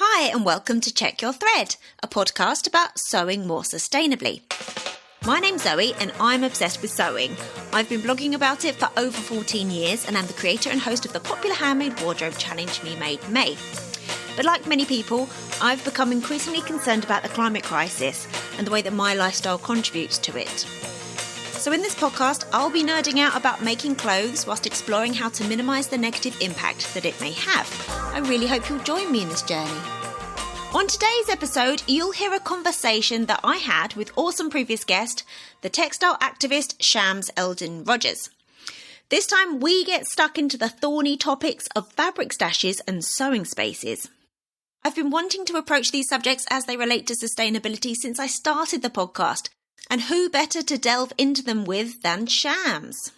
Hi and welcome to Check Your Thread, a podcast about sewing more sustainably. My name's Zoe and I'm obsessed with sewing. I've been blogging about it for over 14 years and I'm the creator and host of the popular handmade wardrobe challenge Me Made May. But like many people, I've become increasingly concerned about the climate crisis and the way that my lifestyle contributes to it. So in this podcast, I'll be nerding out about making clothes whilst exploring how to minimise the negative impact that it may have. I really hope you'll join me in this journey. On today's episode, you'll hear a conversation that I had with awesome previous guest, the textile activist Shams Eldon Rogers. This time we get stuck into the thorny topics of fabric stashes and sewing spaces. I've been wanting to approach these subjects as they relate to sustainability since I started the podcast, and who better to delve into them with than Shams?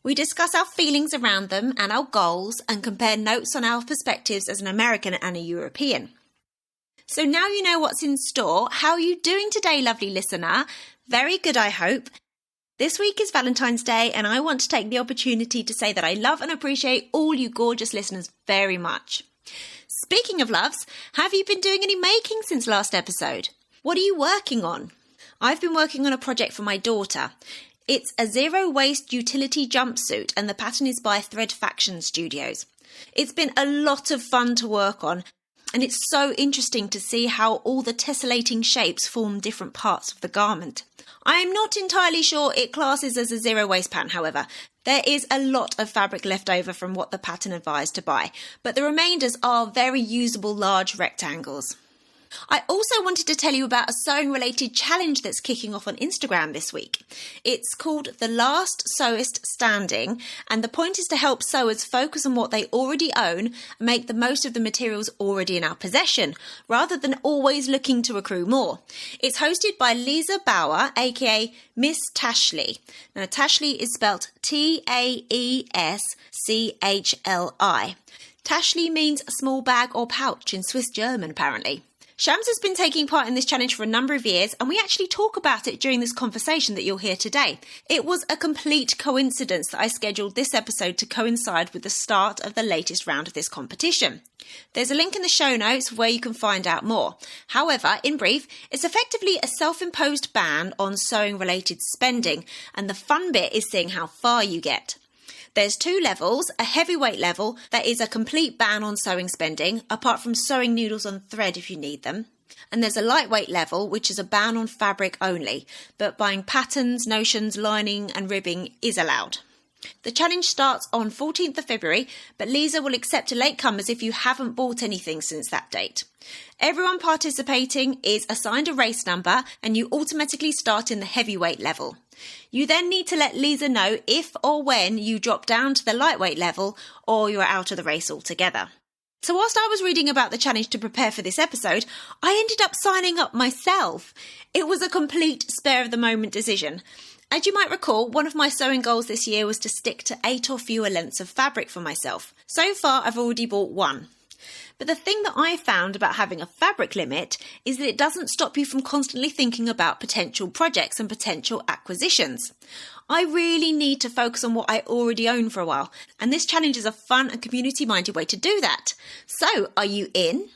We discuss our feelings around them and our goals and compare notes on our perspectives as an American and a European. So now you know what's in store. How are you doing today, lovely listener? Very good, I hope. This week is Valentine's Day and I want to take the opportunity to say that I love and appreciate all you gorgeous listeners very much. Speaking of loves, have you been doing any making since last episode? What are you working on? I've been working on a project for my daughter. It's a zero-waste utility jumpsuit and the pattern is by Thread Faction Studios. It's been a lot of fun to work on and it's so interesting to see how all the tessellating shapes form different parts of the garment. I am not entirely sure it classes as a zero-waste pattern, however. There is a lot of fabric left over from what the pattern advised to buy, but the remainders are very usable large rectangles. I also wanted to tell you about a sewing-related challenge that's kicking off on Instagram this week. It's called The Last Sewist Standing, and the point is to help sewers focus on what they already own and make the most of the materials already in our possession, rather than always looking to accrue more. It's hosted by Lisa Bauer, aka Miss Tashley. Now, Tashley is spelt Taeschli. Tashley means small bag or pouch in Swiss German, apparently. Shams has been taking part in this challenge for a number of years and we actually talk about it during this conversation that you'll hear today. It was a complete coincidence that I scheduled this episode to coincide with the start of the latest round of this competition. There's a link in the show notes where you can find out more. However, in brief, it's effectively a self-imposed ban on sewing-related spending and the fun bit is seeing how far you get. There's two levels, a heavyweight level that is a complete ban on sewing spending, apart from sewing needles on thread if you need them. And there's a lightweight level, which is a ban on fabric only, but buying patterns, notions, lining and ribbing is allowed. The challenge starts on 14th of February, but Lisa will accept latecomers if you haven't bought anything since that date. Everyone participating is assigned a race number and you automatically start in the heavyweight level. You then need to let Lisa know if or when you drop down to the lightweight level or you're out of the race altogether. So whilst I was reading about the challenge to prepare for this episode, I ended up signing up myself. It was a complete spur-of-the-moment decision. As you might recall, one of my sewing goals this year was to stick to 8 or fewer lengths of fabric for myself. So far, I've already bought one. But the thing that I found about having a fabric limit is that it doesn't stop you from constantly thinking about potential projects and potential acquisitions. I really need to focus on what I already own for a while, and this challenge is a fun and community-minded way to do that. So, are you in?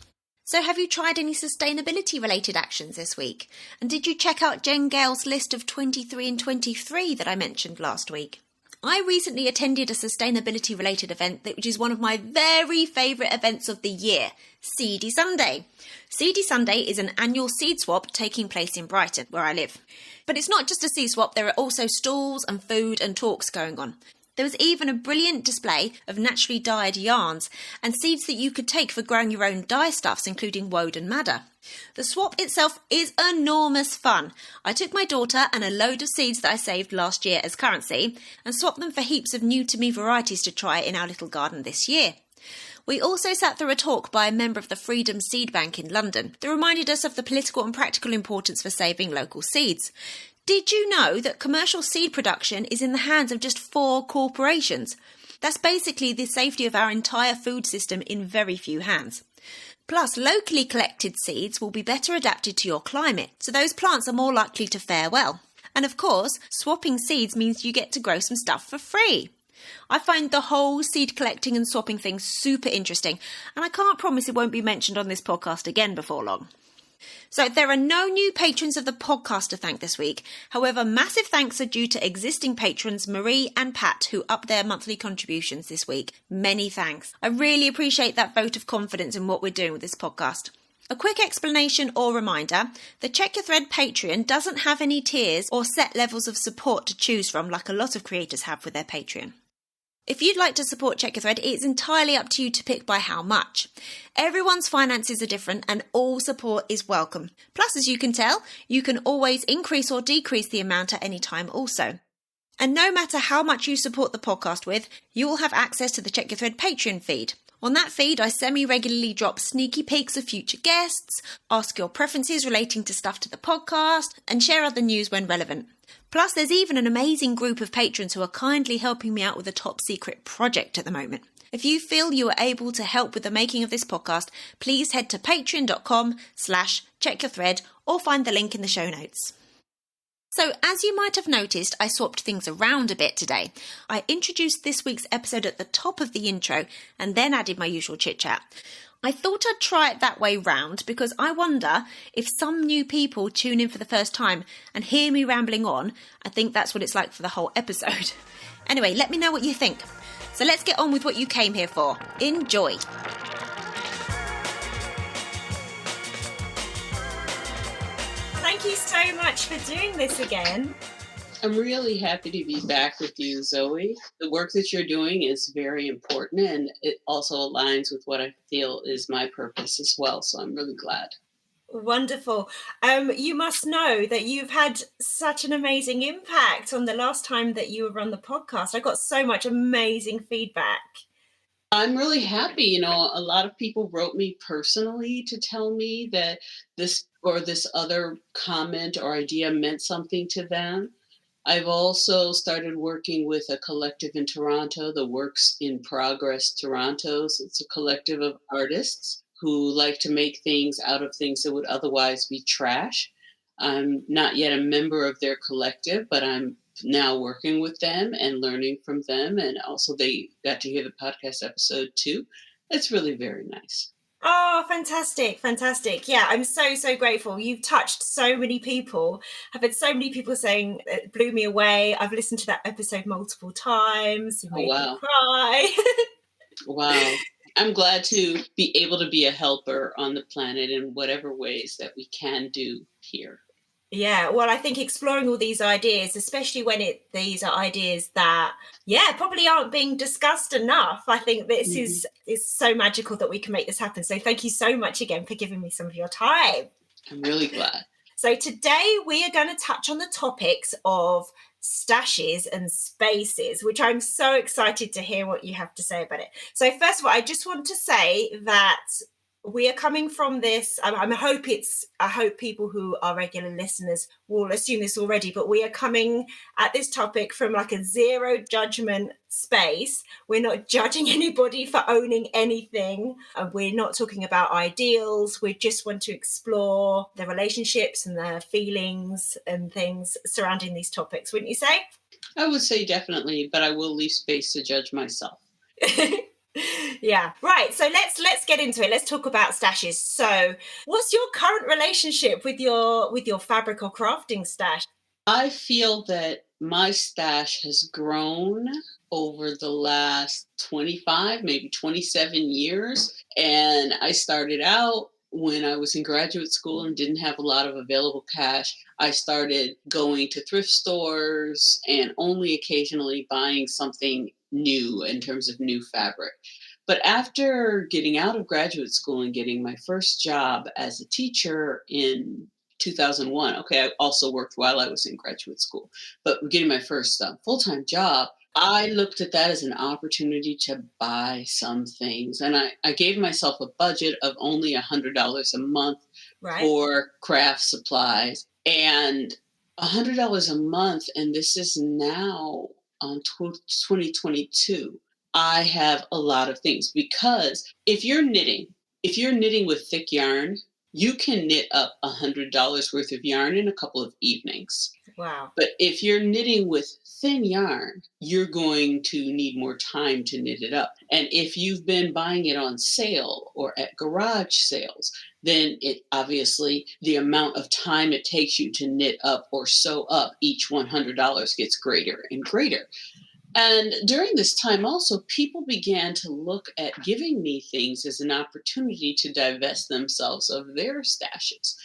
So have you tried any sustainability-related actions this week? And did you check out Jen Gale's list of 23 and 23 that I mentioned last week? I recently attended a sustainability-related event which is one of my very favourite events of the year, Seedy Sunday. Seedy Sunday is an annual seed swap taking place in Brighton, where I live. But it's not just a seed swap, there are also stalls and food and talks going on. There was even a brilliant display of naturally dyed yarns and seeds that you could take for growing your own dye stuffs, including woad and madder. The swap itself is enormous fun. I took my daughter and a load of seeds that I saved last year as currency and swapped them for heaps of new to me varieties to try in our little garden this year. We also sat through a talk by a member of the Freedom Seed Bank in London that reminded us of the political and practical importance for saving local seeds. Did you know that commercial seed production is in the hands of just 4 corporations? That's basically the safety of our entire food system in very few hands. Plus, locally collected seeds will be better adapted to your climate, so those plants are more likely to fare well. And of course, swapping seeds means you get to grow some stuff for free. I find the whole seed collecting and swapping thing super interesting, and I can't promise it won't be mentioned on this podcast again before long. So there are no new patrons of the podcast to thank this week. However, massive thanks are due to existing patrons Marie and Pat, who upped their monthly contributions this week. Many thanks. I really appreciate that vote of confidence in what we're doing with this podcast. A quick explanation or reminder, the Check Your Thread Patreon doesn't have any tiers or set levels of support to choose from like a lot of creators have with their Patreon. If you'd like to support Check Your Thread, it's entirely up to you to pick by how much. Everyone's finances are different and all support is welcome. Plus, as you can tell, you can always increase or decrease the amount at any time also. And no matter how much you support the podcast with, you will have access to the Check Your Thread Patreon feed. On that feed, I semi-regularly drop sneaky peeks of future guests, ask your preferences relating to stuff to the podcast, and share other news when relevant. Plus, there's even an amazing group of patrons who are kindly helping me out with a top secret project at the moment. If you feel you are able to help with the making of this podcast, please head to patreon.com/checkyourthread or find the link in the show notes. So, as you might have noticed, I swapped things around a bit today. I introduced this week's episode at the top of the intro and then added my usual chit-chat. I thought I'd try it that way round because I wonder if some new people tune in for the first time and hear me rambling on. I think that's what it's like for the whole episode. Anyway, let me know what you think. So let's get on with what you came here for. Enjoy! Thank you so much for doing this again. I'm really happy to be back with you, Zoe. The work that you're doing is very important, and it also aligns with what I feel is my purpose as well, so I'm really glad. Wonderful. You must know that you've had such an amazing impact on the last time that you were on the podcast. I got so much amazing feedback. I'm really happy. A lot of people wrote me personally to tell me that this or this other comment or idea meant something to them. I've also started working with a collective in Toronto, the Works in Progress Toronto. So it's a collective of artists who like to make things out of things that would otherwise be trash. I'm not yet a member of their collective, but I'm now working with them and learning from them. And also they got to hear the podcast episode too. It's really very nice. Oh, fantastic. Fantastic. Yeah, I'm so grateful. You've touched so many people. I've had so many people saying it blew me away. I've listened to that episode multiple times. It made me cry. Wow. I'm glad to be able to be a helper on the planet in whatever ways that we can do here. Yeah, well, I think exploring all these ideas, especially when these are ideas that, probably aren't being discussed enough. I think this is so magical that we can make this happen. So thank you so much again for giving me some of your time. I'm really glad. So today we are going to touch on the topics of stashes and spaces, which I'm so excited to hear what you have to say about it. So first of all, I just want to say that we are coming from this. I hope people who are regular listeners will assume this already, but we are coming at this topic from like a zero judgment space. We're not judging anybody for owning anything. We're not talking about ideals. We just want to explore the relationships and the feelings and things surrounding these topics, wouldn't you say? I would say definitely, but I will leave space to judge myself. Yeah, right. So let's get into it. Let's talk about stashes. So what's your current relationship with your fabric or crafting stash? I feel that my stash has grown over the last 25, maybe 27 years. And I started out when I was in graduate school and didn't have a lot of available cash. I started going to thrift stores and only occasionally buying something new in terms of new fabric. But after getting out of graduate school and getting my first job as a teacher in 2001, I also worked while I was in graduate school, but getting my first full-time job, I looked at that as an opportunity to buy some things. And I gave myself a budget of only $100 a month for craft supplies. And $100 a month, and this is now on 2022, I have a lot of things, because if you're knitting with thick yarn, you can knit up $100 worth of yarn in a couple of evenings. Wow. But if you're knitting with thin yarn, you're going to need more time to knit it up. And if you've been buying it on sale or at garage sales, then it obviously the amount of time it takes you to knit up or sew up each $100 gets greater and greater. And during this time, also, people began to look at giving me things as an opportunity to divest themselves of their stashes.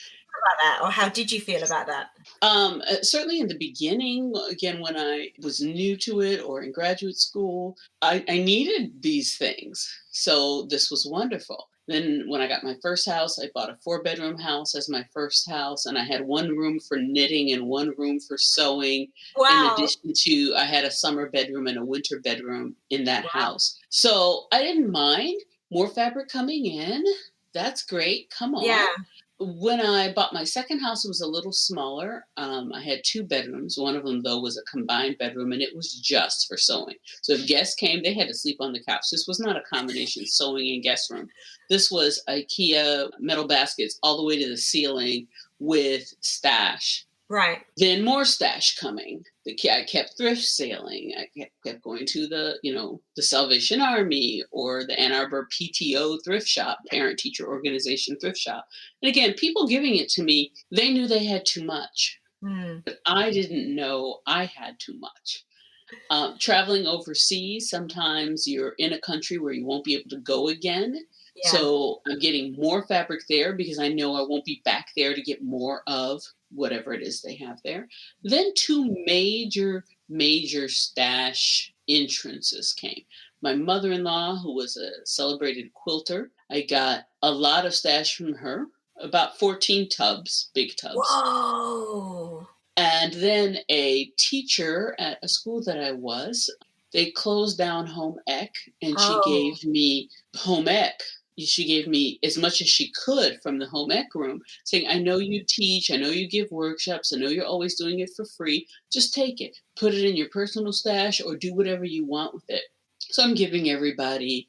About that, or how did you feel about that? Certainly in the beginning, again, when I was new to it or in graduate school, I needed these things. So this was wonderful. Then when I got my first house, I bought a 4-bedroom house as my first house, and I had one room for knitting and one room for sewing. In Wow. addition to, I had a summer bedroom and a winter bedroom in that Wow. house. So I didn't mind more fabric coming in. That's great. Come Yeah. on. When I bought my second house, it was a little smaller. I had 2 bedrooms. One of them, though, was a combined bedroom, and it was just for sewing. So if guests came, they had to sleep on the couch. This was not a combination sewing and guest room. This was IKEA metal baskets all the way to the ceiling with stash. Right. Then more stash coming. I kept thrift sailing. I kept going to the Salvation Army or the Ann Arbor PTO thrift shop, parent teacher organization thrift shop. And again, people giving it to me, they knew they had too much, Mm. but I didn't know I had too much. Traveling overseas, sometimes you're in a country where you won't be able to go again. Yeah. So I'm getting more fabric there because I know I won't be back there to get more of whatever it is they have there. Then two major stash entrances came. My mother in law, who was a celebrated quilter, I got a lot of stash from her, about 14 tubs, big tubs. Whoa. And then a teacher at a school that I was, they closed down home ec, and she Oh. gave me home ec. She gave me as much as she could from the home ec room, saying, I know you teach, I know you give workshops, I know you're always doing it for free. Just take it, put it in your personal stash, or do whatever you want with it. So I'm giving everybody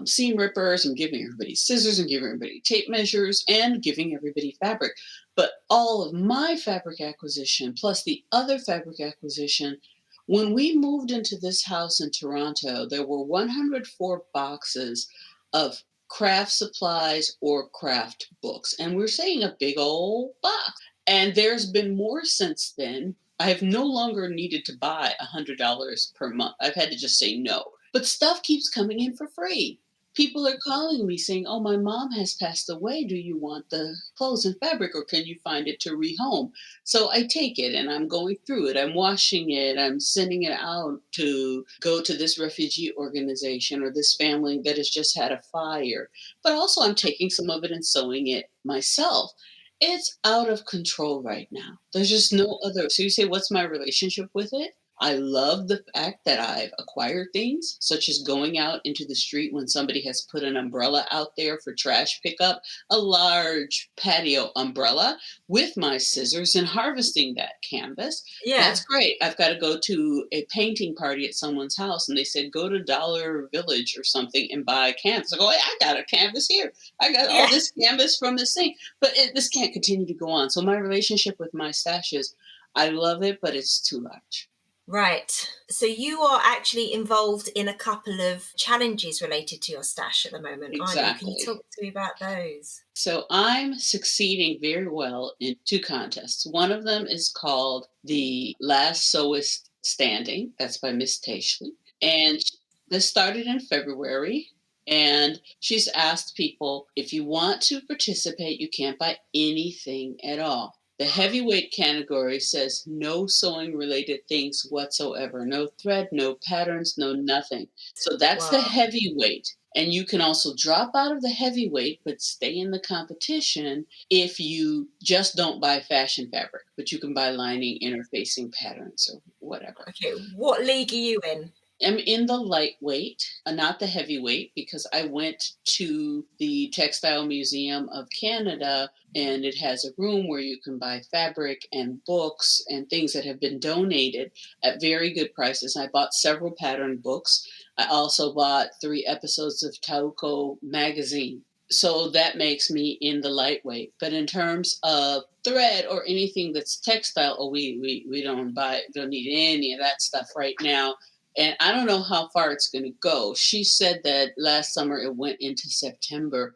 seam rippers, I'm giving everybody scissors, I'm giving everybody tape measures, and giving everybody fabric. But all of my fabric acquisition, plus the other fabric acquisition, when we moved into this house in Toronto, there were 104 boxes of craft supplies or craft books. And we're saying a big old box. And there's been more since then. I have no longer needed to buy $100 per month. I've had to just say no. But stuff keeps coming in for free. People are calling me saying, oh, my mom has passed away. Do you want the clothes and fabric, or can you find it to rehome? So I take it and I'm going through it. I'm washing it. I'm sending it out to go to this refugee organization or this family that has just had a fire. But also, I'm taking some of it and sewing it myself. It's out of control right now. There's just no other. So you say, what's my relationship with it? I love the fact that I've acquired things, such as going out into the street when somebody has put an umbrella out there for trash pickup, a large patio umbrella with my scissors and harvesting that canvas. Yeah. That's great. I've got to go to a painting party at someone's house, and they said, go to Dollar Village or something and buy a canvas. I go, hey, I got a canvas here. I got all Yeah. this canvas from this thing. But this can't continue to go on. So my relationship with my stashes, I love it, but it's too large. Right. So you are actually involved in a couple of challenges related to your stash at the moment, aren't you? Can you Exactly. talk to me about those? So I'm succeeding very well in 2 contests. One of them is called The Last Sewist Standing. That's by Miss Tashley. And this started in February. And she's asked people, if you want to participate, you can't buy anything at all. The heavyweight category says no sewing related things whatsoever. No thread, no patterns, no nothing. So that's the Wow. heavyweight. And you can also drop out of the heavyweight but stay in the competition if you just don't buy fashion fabric, but you can buy lining, interfacing patterns, or whatever. Okay. What league are you in? I'm in the lightweight, not the heavyweight, because I went to the Textile Museum of Canada, and it has a room where you can buy fabric and books and things that have been donated at very good prices. I bought several pattern books. I also bought 3 episodes of Tauko magazine. So that makes me in the lightweight. But in terms of thread or anything that's textile, oh, we don't need any of that stuff right now. And I don't know how far it's going to go. She said that last summer it went into September.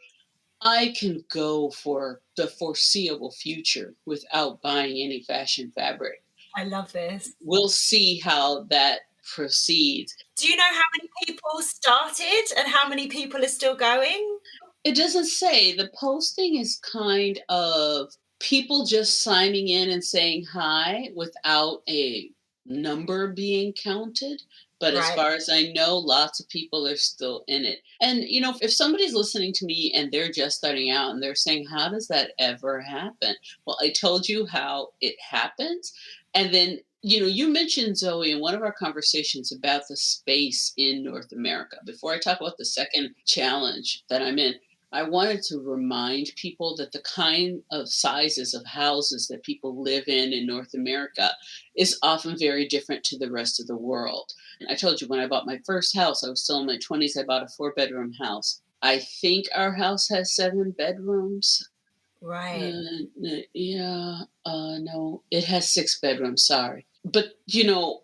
I can go for the foreseeable future without buying any fashion fabric. I love this. We'll see how that proceeds. Do you know how many people started and how many people are still going? It doesn't say. The posting is kind of people just signing in and saying hi without a number being counted. But as Right. far as I know, lots of people are still in it. And, if somebody's listening to me and they're just starting out and they're saying, how does that ever happen? Well, I told you how it happens. And then, you mentioned, Zoe, in one of our conversations about the space in North America. Before I talk about the second challenge that I'm in, I wanted to remind people that the kind of sizes of houses that people live in North America is often very different to the rest of the world. I told you when I bought my first house, I was still in my 20s, I bought a 4-bedroom house. I think our house has 7 bedrooms. Right. Yeah, no, it has 6 bedrooms, sorry. But,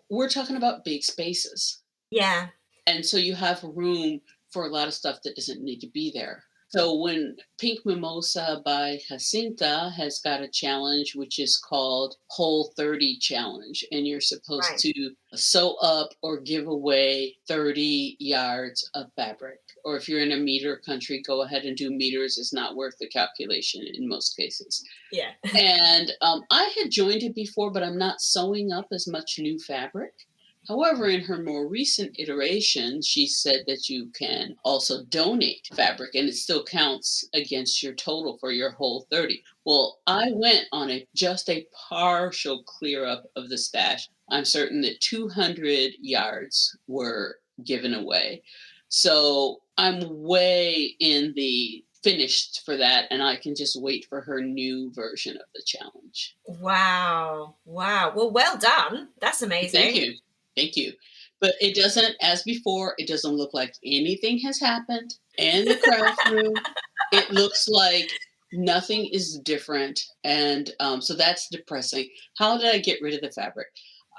we're talking about big spaces. Yeah. And so you have room for a lot of stuff that doesn't need to be there. So when Pink Mimosa by Jacinta has got a challenge, which is called Whole 30 Challenge, and you're supposed Right. to sew up or give away 30 yards of fabric. Or if you're in a meter country, go ahead and do meters. It's not worth the calculation in most cases. Yeah. And I had joined it before, but I'm not sewing up as much new fabric. However, in her more recent iteration, she said that you can also donate fabric and it still counts against your total for your whole 30. Well, I went on just a partial clear up of the stash. I'm certain that 200 yards were given away. So I'm way in the finished for that, and I can just wait for her new version of the challenge. Wow. Wow. Well done. That's Thank amazing. you. Thank you. But it doesn't, as before, it doesn't look like anything has happened in the craft room. It looks like nothing is different. And so that's depressing. How did I get rid of the fabric?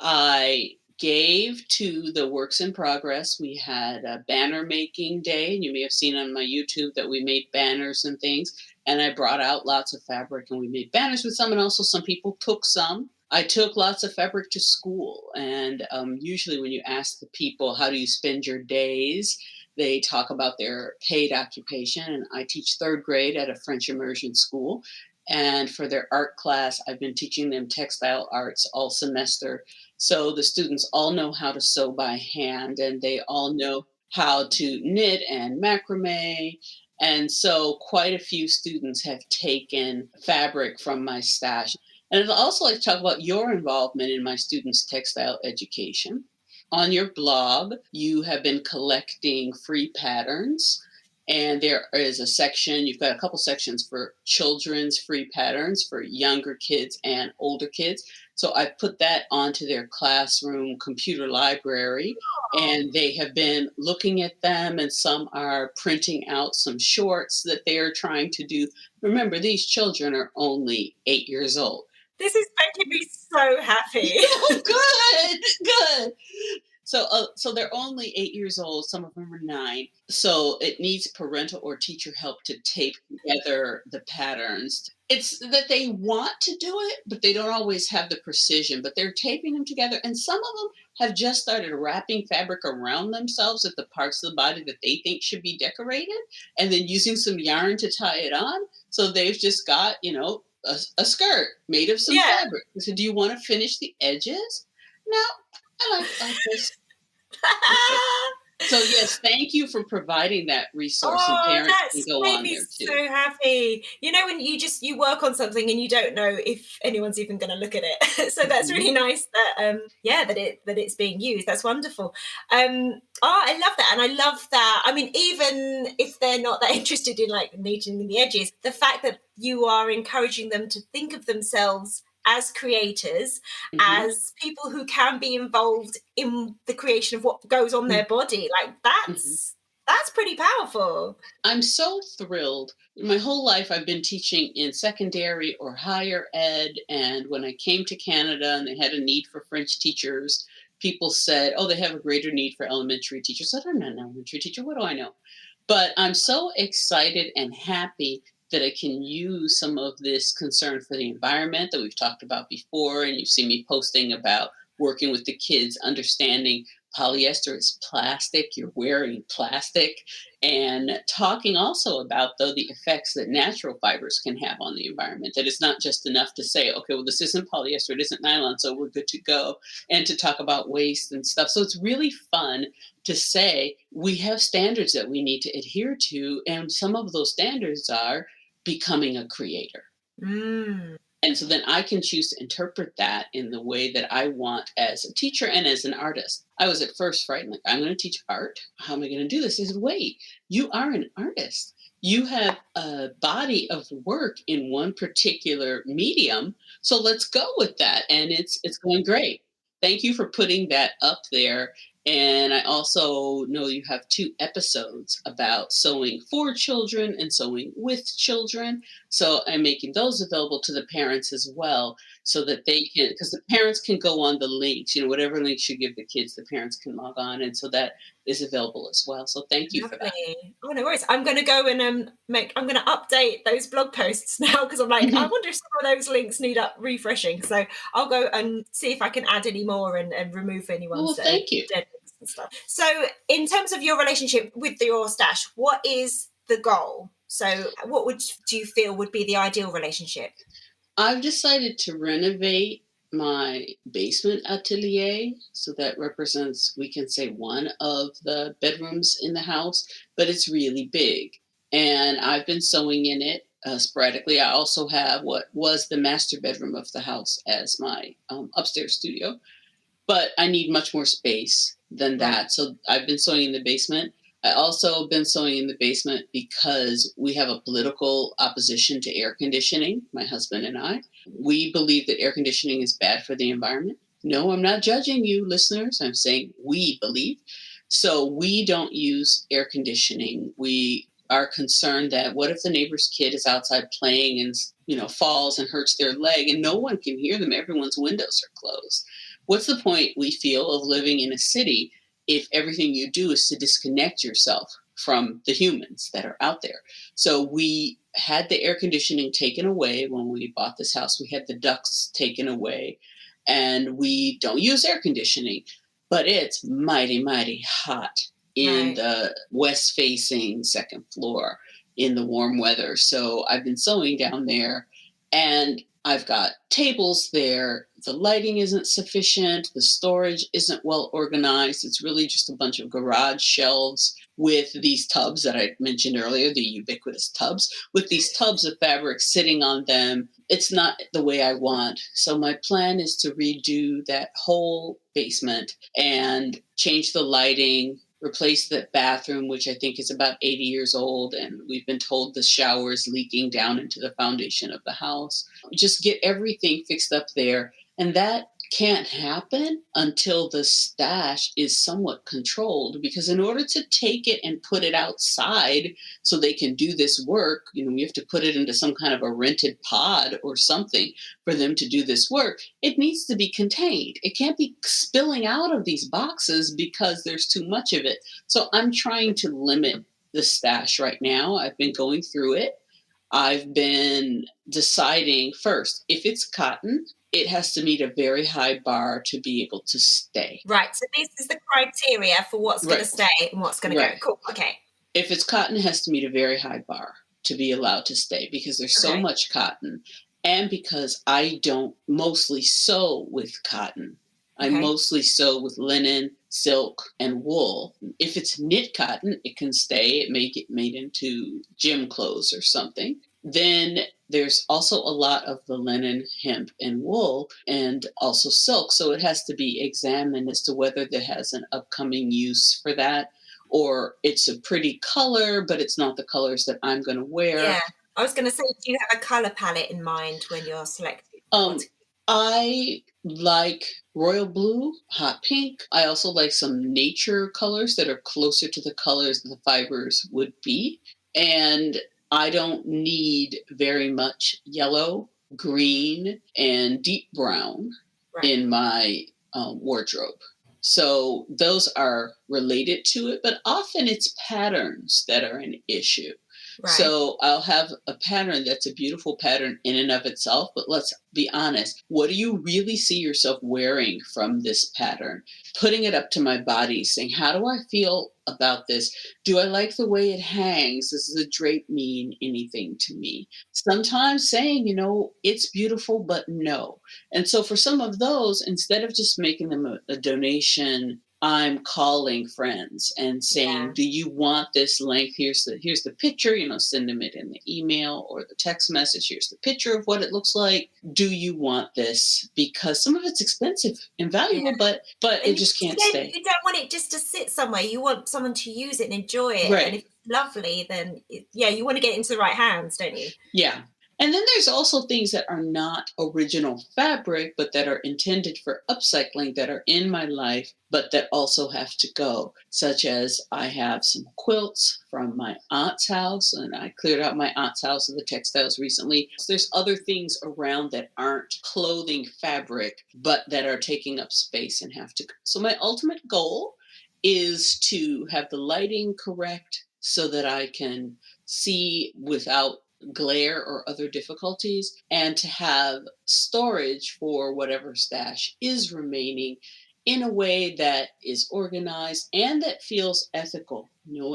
I gave to the works in progress. We had a banner making day, and you may have seen on my YouTube that we made banners and things. And I brought out lots of fabric and we made banners with some, and also some people took some. I took lots of fabric to school, and usually when you ask the people, how do you spend your days? They talk about their paid occupation, and I teach 3rd grade at a French immersion school. And for their art class, I've been teaching them textile arts all semester. So the students all know how to sew by hand, and they all know how to knit and macrame. And so quite a few students have taken fabric from my stash. And I'd also like to talk about your involvement in my students' textile education. On your blog, you have been collecting free patterns, and there is a section, you've got a couple sections for children's free patterns for younger kids and older kids. So I put that onto their classroom computer library, and they have been looking at them, and some are printing out some shorts that they are trying to do. Remember, these children are only 8 years old. This is making me so happy. Oh, good, good. So they're only 8 years old. Some of them are 9. So it needs parental or teacher help to tape together the patterns. It's that they want to do it, but they don't always have the precision. But they're taping them together, and some of them have just started wrapping fabric around themselves at the parts of the body that they think should be decorated, and then using some yarn to tie it on. So they've just got, a skirt made of some Yeah. fabric. I said, do you want to finish the edges? No, I like this. Okay. So yes, thank you for providing that resource, and Oh, parents can that's go made on me there too. so happy. You know, when you work on something and you don't know if anyone's even going to look at it. So that's Mhm. really nice that that it's being used. That's wonderful. I love that, and I love that. I mean, even if they're not that interested in like neatening the edges, the fact that you are encouraging them to think of themselves as creators, Mhm. as people who can be involved in the creation of what goes on their body, like Mhm. that's That's pretty powerful. I'm so thrilled. My whole life, I've been teaching in secondary or higher ed. And when I came to Canada and they had a need for French teachers, people said, oh, they have a greater need for elementary teachers. I said, I'm not an elementary teacher. What do I know? But I'm so excited and happy that I can use some of this concern for the environment that we've talked about before. And you've seen me posting about working with the kids, understanding polyester is plastic, you're wearing plastic, and talking also about, though, the effects that natural fibers can have on the environment. That it's not just enough to say, okay, well, this isn't polyester, it isn't nylon, so we're good to go, and to talk about waste and stuff. So it's really fun to say we have standards that we need to adhere to, and some of those standards are becoming a creator. Mm. And so then I can choose to interpret that in the way that I want as a teacher and as an artist. I was at first frightened, like, I'm going to teach art. How am I going to do this? He said, wait, you are an artist. You have a body of work in one particular medium. So let's go with that. And it's going great. Thank you for putting that up there. And I also know you have 2 episodes about sewing for children and sewing with children. So I'm making those available to the parents as well, so that they can, because the parents can go on the links, whatever links you give the kids, the parents can log on. And so that is available as well. So thank you for that. Lovely. Oh, no worries. I'm going to go and I'm going to update those blog posts now, because I'm like, I wonder if some of those links need up refreshing. So I'll go and see if I can add any more and remove any Oh, well, ones that are thank you. dead links and stuff. So in terms of your relationship with your stash, what is the goal? So what do you feel would be the ideal relationship? I've decided to renovate my basement atelier. So that represents, we can say, one of the bedrooms in the house, but it's really big. And I've been sewing in it sporadically. I also have what was the master bedroom of the house as my upstairs studio, but I need much more space than Right. that. So I've been sewing in the basement. I also been sewing in the basement because we have a political opposition to air conditioning, my husband and I. We believe that air conditioning is bad for the environment. No, I'm not judging you, listeners. I'm saying we believe. So we don't use air conditioning. We are concerned that what if the neighbor's kid is outside playing and falls and hurts their leg and no one can hear them? Everyone's windows are closed. What's the point, we feel, of living in a city if everything you do is to disconnect yourself from the humans that are out there? So we had the air conditioning taken away when we bought this house. We had the ducts taken away, and we don't use air conditioning, but it's mighty, mighty hot in Right. the west facing second floor in the warm weather. So I've been sewing down there, and I've got tables there. The lighting isn't sufficient. The storage isn't well organized. It's really just a bunch of garage shelves with these tubs that I mentioned earlier, the ubiquitous tubs, with these tubs of fabric sitting on them. It's not the way I want. So my plan is to redo that whole basement and change the lighting, replace the bathroom, which I think is about 80 years old, and we've been told the shower is leaking down into the foundation of the house. Just get everything fixed up there. And that can't happen until the stash is somewhat controlled, because in order to take it and put it outside so they can do this work, we have to put it into some kind of a rented pod or something for them to do this work. It needs to be contained. It can't be spilling out of these boxes because there's too much of it. So I'm trying to limit the stash right now. I've been going through it. I've been deciding first, if it's cotton, it has to meet a very high bar to be able to stay. Right. So this is the criteria for what's going to Right. stay and what's going to go. Right. Cool. Okay. If it's cotton, it has to meet a very high bar to be allowed to stay, because there's so Okay. much cotton, and because I don't mostly sew with cotton. I Okay. mostly sew with linen, silk, and wool. If it's knit cotton, it can stay. It may get made into gym clothes or something. Then there's also a lot of the linen, hemp, and wool, and also silk. So it has to be examined as to whether there has an upcoming use for that, or it's a pretty color, but it's not the colors that I'm going to wear. Yeah. I was going to say, do you have a color palette in mind when you're selecting Um, what? I like royal blue, hot pink. I also like some nature colors that are closer to the colors the fibers would be. And I don't need very much yellow, green, and deep brown Right. in my wardrobe. So those are related to it, but often it's patterns that are an issue. Right. So I'll have a pattern that's a beautiful pattern in and of itself, but let's be honest. What do you really see yourself wearing from this pattern? Putting it up to my body, saying, how do I feel about this? Do I like the way it hangs? Does the drape mean anything to me? Sometimes saying, it's beautiful, but no. And so for some of those, instead of just making them a donation, I'm calling friends and saying, Yeah. "Do you want this length? Here's the picture. Send them it in the email or the text message. Here's the picture of what it looks like. Do you want this? Because some of it's expensive and Yeah. valuable, but it And just can't again, stay." you don't want it just to sit somewhere. You want someone to use it and enjoy it. And Right. if it's lovely, then yeah, you want to get it into the right hands, don't you? Yeah. And then there's also things that are not original fabric, but that are intended for upcycling that are in my life, but that also have to go. Such as I have some quilts from my aunt's house, and I cleared out my aunt's house of the textiles recently. So there's other things around that aren't clothing fabric, but that are taking up space and have to go. So my ultimate goal is to have the lighting correct so that I can see without glare or other difficulties, and to have storage for whatever stash is remaining in a way that is organized and that feels ethical.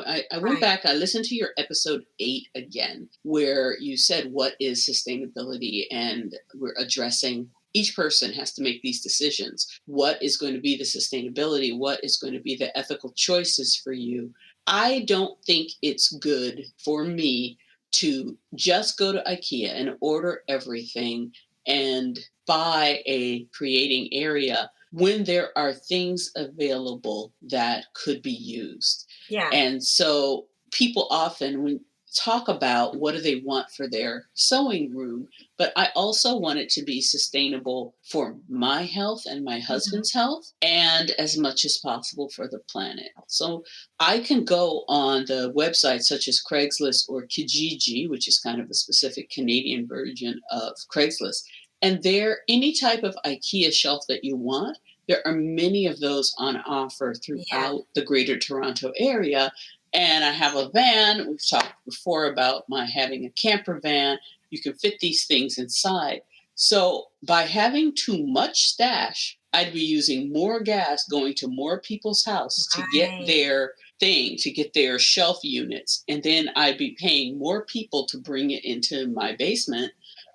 I went Right. back, I listened to your episode 8 again, where you said, what is sustainability? And we're addressing each person has to make these decisions. What is going to be the sustainability? What is going to be the ethical choices for you? I don't think it's good for me to just go to IKEA and order everything and buy a creating area when there are things available that could be used. Yeah. And so people often when talk about what do they want for their sewing room, but I also want it to be sustainable for my health and my Mhm. husband's health, and as much as possible for the planet. So I can go on the websites such as Craigslist or Kijiji, which is kind of a specific Canadian version of Craigslist. And there, any type of IKEA shelf that you want, there are many of those on offer Yeah. throughout the greater Toronto area. And I have a van. We've talked before about my having a camper van. You can fit these things inside. So by having too much stash, I'd be using more gas going to more people's house to get Right. their thing, to get their shelf units. And then I'd be paying more people to bring it into my basement.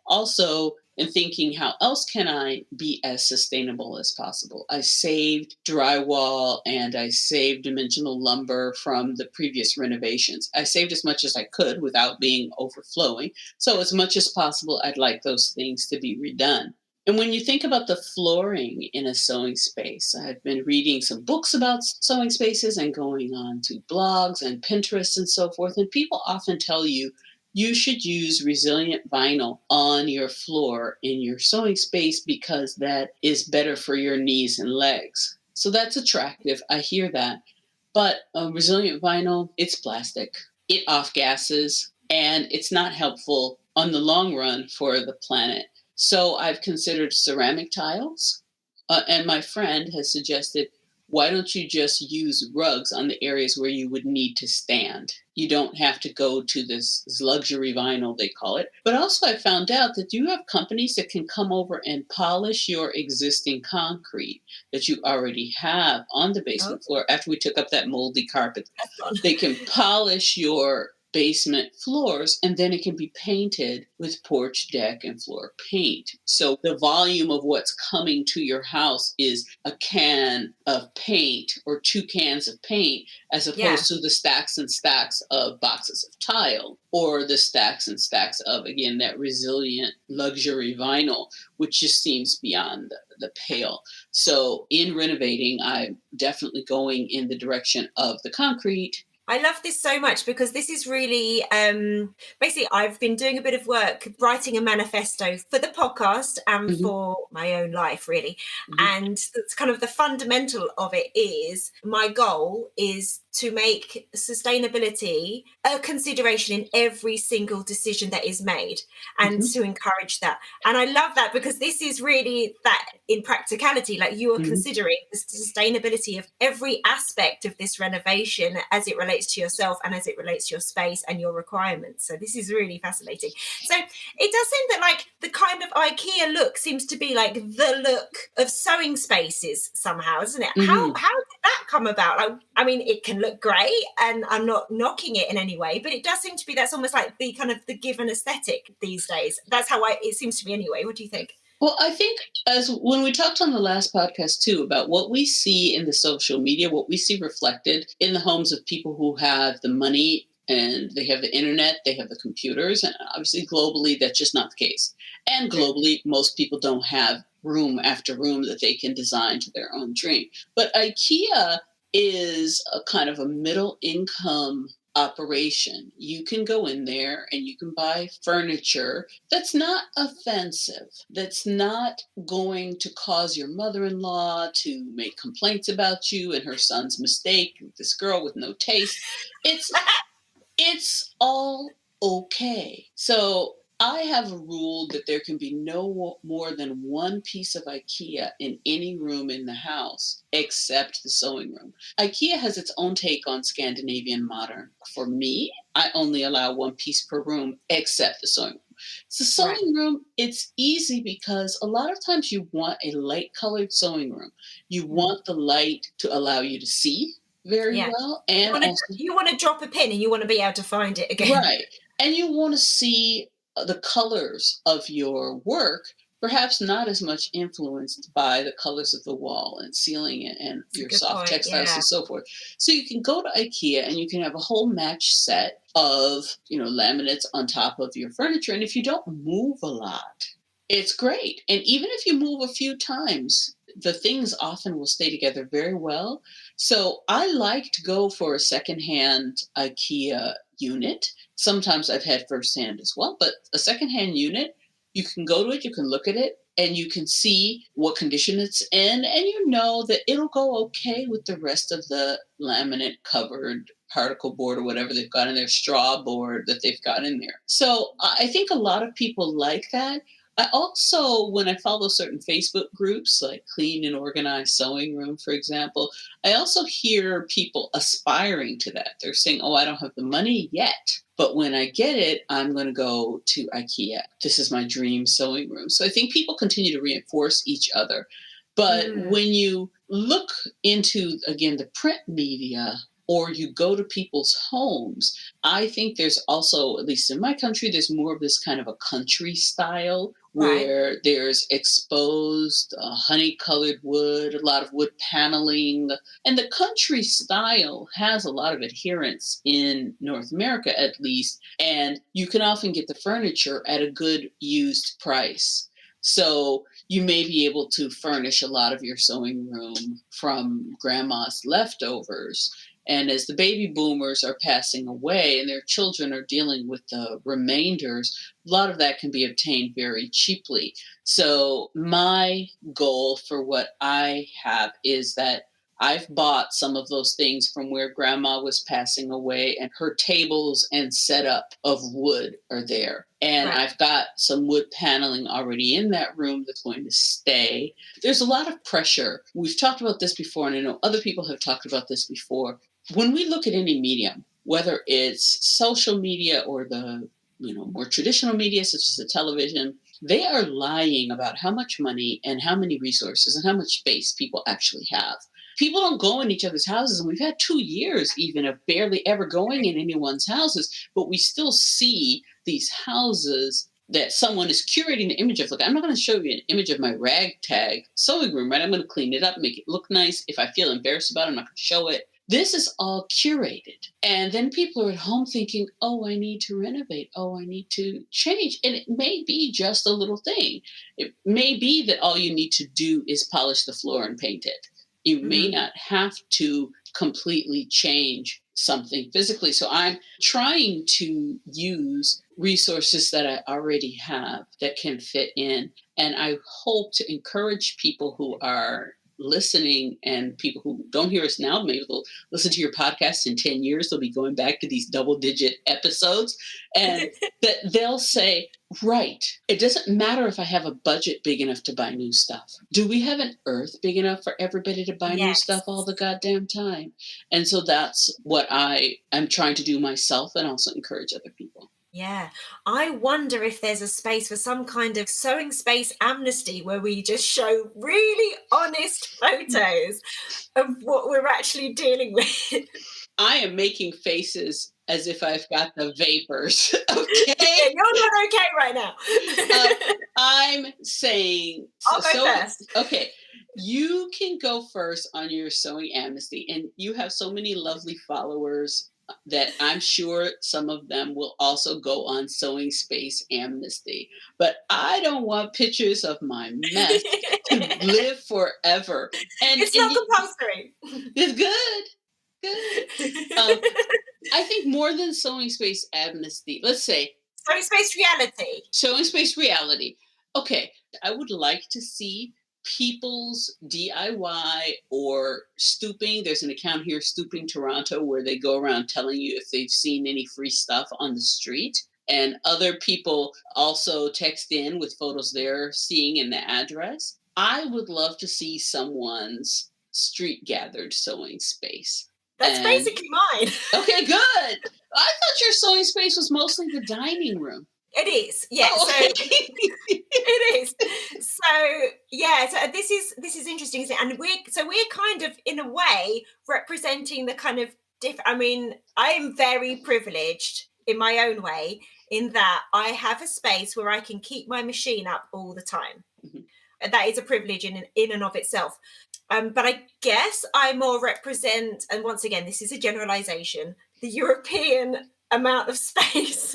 Also, and thinking, how else can I be as sustainable as possible? I saved drywall and I saved dimensional lumber from the previous renovations. I saved as much as I could without being overflowing. So, as much as possible, I'd like those things to be redone. And when you think about the flooring in a sewing space, I've been reading some books about sewing spaces and going on to blogs and Pinterest and so forth. And people often tell you you should use resilient vinyl on your floor in your sewing space because that is better for your knees and legs. So that's attractive. I hear that. But resilient vinyl, it's plastic. It off gases and it's not helpful on the long run for the planet. So I've considered ceramic tiles. And my friend has suggested, why don't you just use rugs on the areas where you would need to stand? You don't have to go to this luxury vinyl, they call it. But also, I found out that you have companies that can come over and polish your existing concrete that you already have on the Oh, basement floor after we took up that moldy carpet. that's gone. They can polish your basement floors and then it can be painted with porch, deck, and floor paint. So the volume of what's coming to your house is a can of paint or 2 cans of paint as Yeah. opposed to the stacks and stacks of boxes of tile or the stacks and stacks of, again, that resilient luxury vinyl, which just seems beyond the pale. So in renovating, I'm definitely going in the direction of the concrete I love this so much because this is really basically I've been doing a bit of work writing a manifesto for the podcast and Hmm. for my own life, really. Hmm. And that's kind of the fundamental of it is my goal is to make sustainability a consideration in every single decision that is made and Hmm. to encourage that. And I love that because this is really that in practicality, like you are Hmm. considering the sustainability of every aspect of this renovation as it relates to yourself and as it relates to your space and your requirements. So this is really fascinating. So it does seem that like the kind of IKEA look seems to be like the look of sewing spaces somehow, isn't it? How Hmm. did that come about? Like, I mean, it can look great and I'm not knocking it in any way, but it does seem to be that's almost like the kind of the given aesthetic these days. That's how it seems to be anyway. What do you think? Well, I think as when we talked on the last podcast too about what we see in the social media, what we see reflected in the homes of people who have the money and they have the internet, they have the computers, and obviously globally that's just not the case. And globally, most people don't have room after room that they can design to their own dream. But IKEA is a kind of a middle income operation. You can go in there and you can buy furniture that's not offensive, that's not going to cause your mother in law to make complaints about you and her son's mistake, this girl with no taste. It's it's all okay. So I have a rule that there can be no more than one piece of IKEA in any room in the house except the sewing room. IKEA has its own take on Scandinavian modern. For me, I only allow one piece per room except the sewing room. So Right. sewing room, it's easy because a lot of times you want a light colored sewing room. You Mm. want the light to allow you to see very Yeah. well and also You want to drop a pin and you want to be able to find it again. right. And you want to see the colors of your work, perhaps not as much influenced by the colors of the wall and ceiling and That's a your good soft point. textiles Yeah. and so forth. So you can go to IKEA and you can have a whole match set of, laminates on top of your furniture. And if you don't move a lot, it's great. And even if you move a few times, the things often will stay together very well. So I like to go for a secondhand IKEA unit. Sometimes I've had firsthand as well, but a secondhand unit, you can go to it, you can look at it, and you can see what condition it's in, and you know that it'll go okay with the rest of the laminate covered particle board or whatever they've got in their straw board that they've got in there. So I think a lot of people like that. I also, when I follow certain Facebook groups like Clean and Organized Sewing Room, for example, I also hear people aspiring to that. They're saying, oh, I don't have the money yet, but when I get it, I'm going to go to IKEA. This is my dream sewing room. So I think people continue to reinforce each other. But Mm. when you look into, again, the print media, or you go to people's homes, I think there's also, at least in my country, there's more of this kind of a country style Right. where there's exposed honey colored wood, a lot of wood paneling. And the country style has a lot of adherence in North America, at least. And you can often get the furniture at a good used price. So you may be able to furnish a lot of your sewing room from grandma's leftovers. And as the baby boomers are passing away and their children are dealing with the remainders, a lot of that can be obtained very cheaply. So, my goal for what I have is that I've bought some of those things from where grandma was passing away, and her tables and setup of wood are there. And Right. I've got some wood paneling already in that room that's going to stay. There's a lot of pressure. We've talked about this before, and I know other people have talked about this before. When we look at any medium, whether it's social media or the more traditional media such as the television, they are lying about how much money and how many resources and how much space people actually have. People don't go in each other's houses, and we've had 2 years even of barely ever going in anyone's houses, but we still see these houses that someone is curating the image of. Look, I'm not going to show you an image of my ragtag sewing room, right? I'm going to clean it up, make it look nice. If I feel embarrassed about it, I'm not going to show it. This is all curated. And then people are at home thinking, oh, I need to renovate. Oh, I need to change. And it may be just a little thing. It may be that all you need to do is polish the floor and paint it. You may Mm-hmm. not have to completely change something physically. So I'm trying to use resources that I already have that can fit in. And I hope to encourage people who are listening, and people who don't hear us now, maybe they'll listen to your podcast in 10 years. They'll be going back to these double digit episodes, and that they'll say, right, it doesn't matter if I have a budget big enough to buy new stuff. Do we have an earth big enough for everybody to buy new Yes. stuff all the goddamn time? And so that's what I am trying to do myself, and also encourage other people. Yeah. I wonder if there's a space for some kind of sewing space amnesty where we just show really honest photos of what we're actually dealing with. I am making faces as if I've got the vapors. Yeah, Okay. you're not okay right now. I'm saying, I'll go first. okay, you can go first on your sewing amnesty, and you have so many lovely followers that I'm sure some of them will also go on sewing space amnesty. But I don't want pictures of my mess to live forever. And It's not compulsory. it's good. I think more than sewing space amnesty, let's say Sewing space reality. showing space reality. Okay, I would like to see people's DIY or stooping. There's an account here, Stooping Toronto, where they go around telling you if they've seen any free stuff on the street. And other people also text in with photos they're seeing in the address. I would love to see someone's street gathered sewing space. That's And basically mine. okay, good. I thought your sewing space was mostly the dining room. It is, yeah. Oh, So okay. it is. So yeah. So this is interesting, isn't it? And we're kind of in a way representing the kind of I mean, I am very privileged in my own way in that I have a space where I can keep my machine up all the time. Mhm. And that is a privilege in and of itself. But I guess I more represent, and once again, this is a generalization, the European amount of space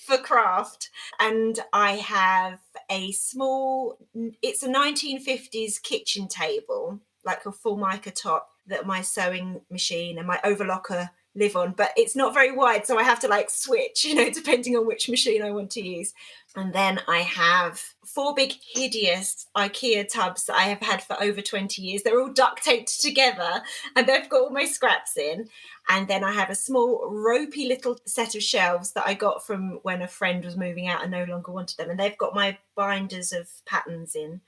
for craft. And I have a small, it's a 1950s kitchen table, like a formica top that my sewing machine and my overlocker live on, but it's not very wide, so I have to like switch, depending on which machine I want to use. And then I have 4 big hideous IKEA tubs that I have had for over 20 years. They're all duct taped together and they've got all my scraps in. And then I have a small ropey little set of shelves that I got from when a friend was moving out and no longer wanted them, and they've got my binders of patterns in.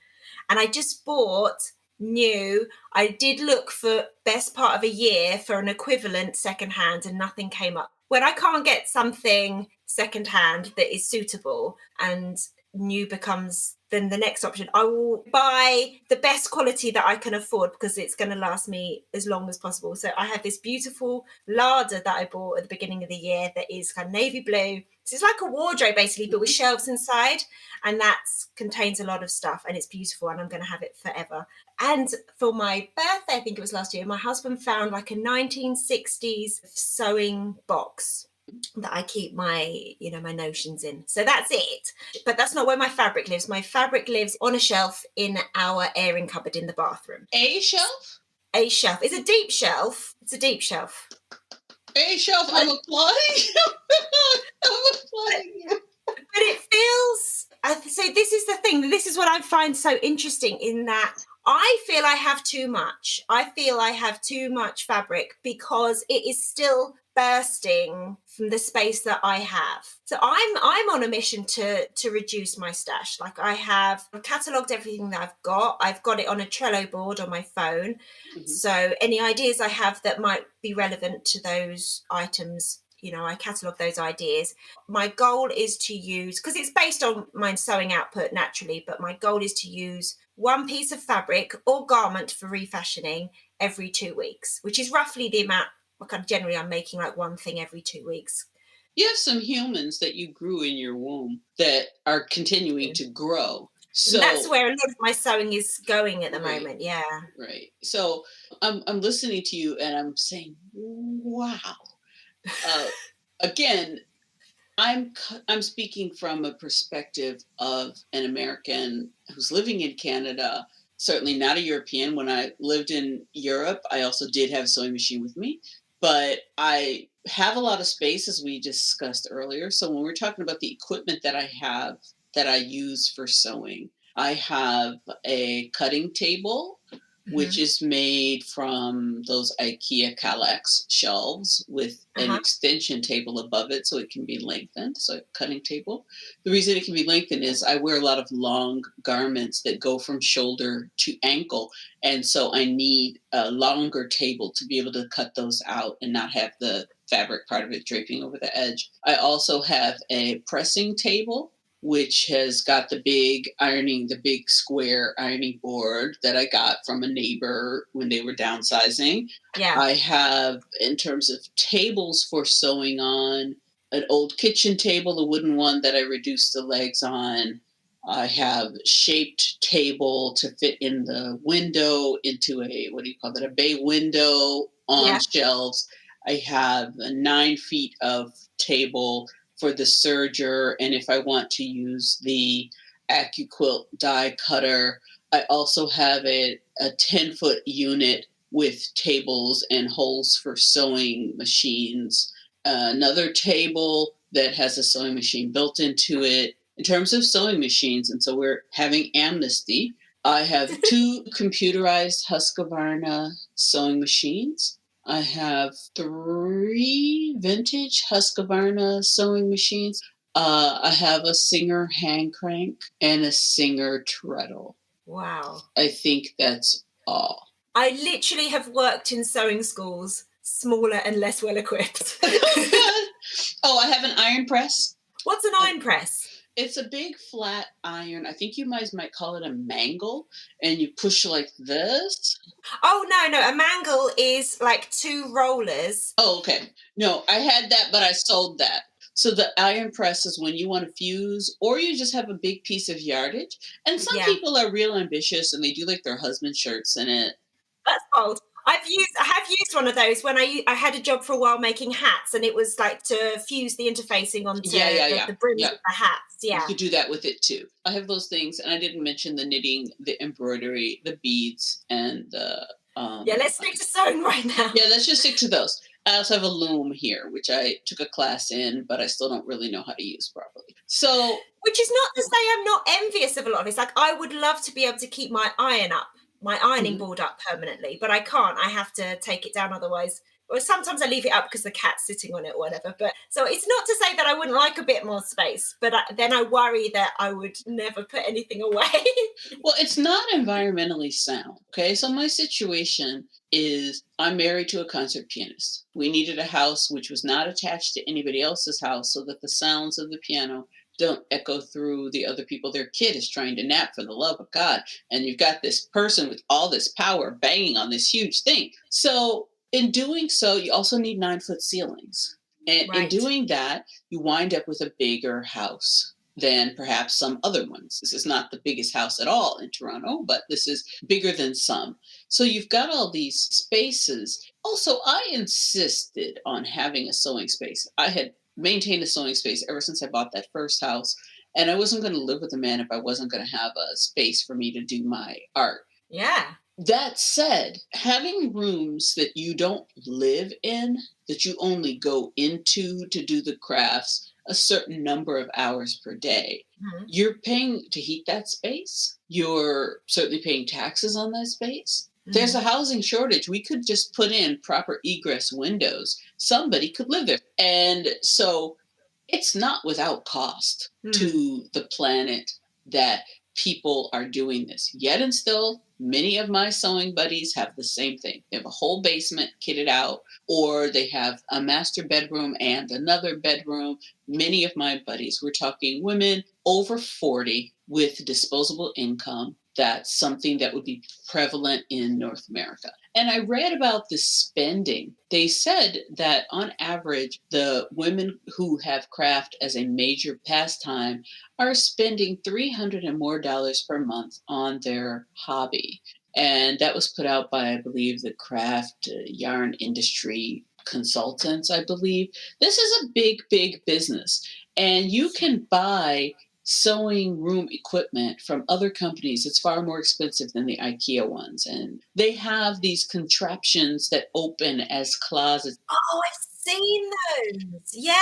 And I just bought new. I did look for best part of a year for an equivalent secondhand and nothing came up. When I can't get something secondhand that is suitable and new becomes then the next option, I will buy the best quality that I can afford because it's going to last me as long as possible. So I have this beautiful larder that I bought at the beginning of the year that is kind of navy blue. So it's like a wardrobe basically, but with shelves inside, and that contains a lot of stuff and it's beautiful and I'm going to have it forever. And for my birthday, I think it was last year, my husband found like a 1960s sewing box that I keep my, my notions in. So that's it. But that's not where my fabric lives. My fabric lives on a shelf in our airing cupboard in the bathroom. A shelf? A shelf. It's a deep shelf. It's a deep shelf. A shelf. I'm applauding you. I'm applauding you. But it feels, so this is the thing. This is what I find so interesting in that I feel I have too much. I feel I have too much fabric because it is still bursting from the space that I have. So I'm on a mission to reduce my stash. Like I've catalogued everything that I've got. I've got it on a Trello board on my phone. Mm-hmm. So any ideas I have that might be relevant to those items, I catalogue those ideas. My goal is to use, because it's based on my sewing output naturally, but my goal is to use one piece of fabric or garment for refashioning every 2 weeks, which is roughly the amount. Generally, I'm making like one thing every 2 weeks. You have some humans that you grew in your womb that are continuing to grow. So and that's where a lot of my sewing is going at the moment. Yeah. Right. So I'm listening to you and I'm saying, wow. Again, I'm speaking from a perspective of an American who's living in Canada, certainly not a European. When I lived in Europe, I also did have a sewing machine with me. but I have a lot of space, as we discussed earlier. So when we're talking about the equipment that I have that I use for sewing, I have a cutting table, which Hmm. is made from those IKEA Kallax shelves with an Uh-huh. extension table above it so it can be lengthened. So a cutting table. The reason it can be lengthened is I wear a lot of long garments that go from shoulder to ankle. And so I need a longer table to be able to cut those out and not have the fabric part of it draping over the edge. I also have a pressing table, which has got the big square ironing board that I got from a neighbor when they were downsizing. Yeah. I have, in terms of tables for sewing on, an old kitchen table, the wooden one that I reduced the legs on. I have shaped table to fit in the window into a, what do you call that, a bay window on Yeah. shelves. I have a 9 feet of table for the serger, and if I want to use the AccuQuilt die cutter, I also have a 10-foot unit with tables and holes for sewing machines. Another table that has a sewing machine built into it. In terms of sewing machines, and so we're having amnesty, I have two computerized Husqvarna sewing machines. I have three vintage Husqvarna sewing machines. I have a Singer hand crank and a Singer treadle. Wow. I think that's all. I literally have worked in sewing schools, smaller and less well equipped. Oh, I have an iron press. What's an iron press? It's a big flat iron. I think you might call it a mangle, and you push like this. Oh, no, a mangle is like two rollers. Oh, okay. No, I had that, but I sold that. So the iron press is when you want to fuse, or you just have a big piece of yardage. And some Yeah, people are real ambitious, and they do like their husband shirts in it. that's old. I have used one of those when I had a job for a while making hats, and it was like to fuse the interfacing onto Yeah, yeah, yeah, the brims yeah. of the hats. You Yeah, could do that with it too. I have those things, and I didn't mention the knitting, the embroidery, the beads, and the yeah. Let's stick to sewing right now. yeah. Let's just stick to those. I also have a loom here, which I took a class in, but I still don't really know how to use properly. So Which is not to say I'm not envious of a lot of it. It's like I would love to be able to keep my ironing mhm. board up permanently, but I can't. I have to take it down otherwise. Or sometimes I leave it up because the cat's sitting on it or whatever. But so it's not to say that I wouldn't like a bit more space, but then I worry that I would never put anything away. Well, it's not environmentally sound. Okay. So my situation is I'm married to a concert pianist. We needed a house which was not attached to anybody else's house so that the sounds of the piano don't echo through the other people. Their kid is trying to nap, for the love of God. And you've got this person with all this power banging on this huge thing. So in doing so, you also need 9-foot ceilings. And in Right. doing that, you wind up with a bigger house than perhaps some other ones. This is not the biggest house at all in Toronto, but this is bigger than some. So you've got all these spaces. Also, I insisted on having a sewing space. I had maintained a sewing space ever since I bought that first house. And I wasn't going to live with a man if I wasn't going to have a space for me to do my art. Yeah. That said, having rooms that you don't live in, that you only go into to do the crafts a certain number of hours per day, Mhm. you're paying to heat that space. You're certainly paying taxes on that space. There's a Mhm. housing shortage. We could just put in proper egress windows. Somebody could live there. And so it's not without cost Mm. to the planet that people are doing this. Yet and still, many of my sewing buddies have the same thing. They have a whole basement kitted out, or they have a master bedroom and another bedroom. Many of my buddies, we're talking women over 40 with disposable income. That's something that would be prevalent in North America. And I read about the spending. They said that on average, the women who have craft as a major pastime are spending 300 and more dollars per month on their hobby. And that was put out by, I believe, the craft yarn industry consultants, I believe. This is a big, big business. And you can buy sewing room equipment from other companies. It's far more expensive than the IKEA ones. And they have these contraptions that open as closets. Oh, I've seen those. Yeah,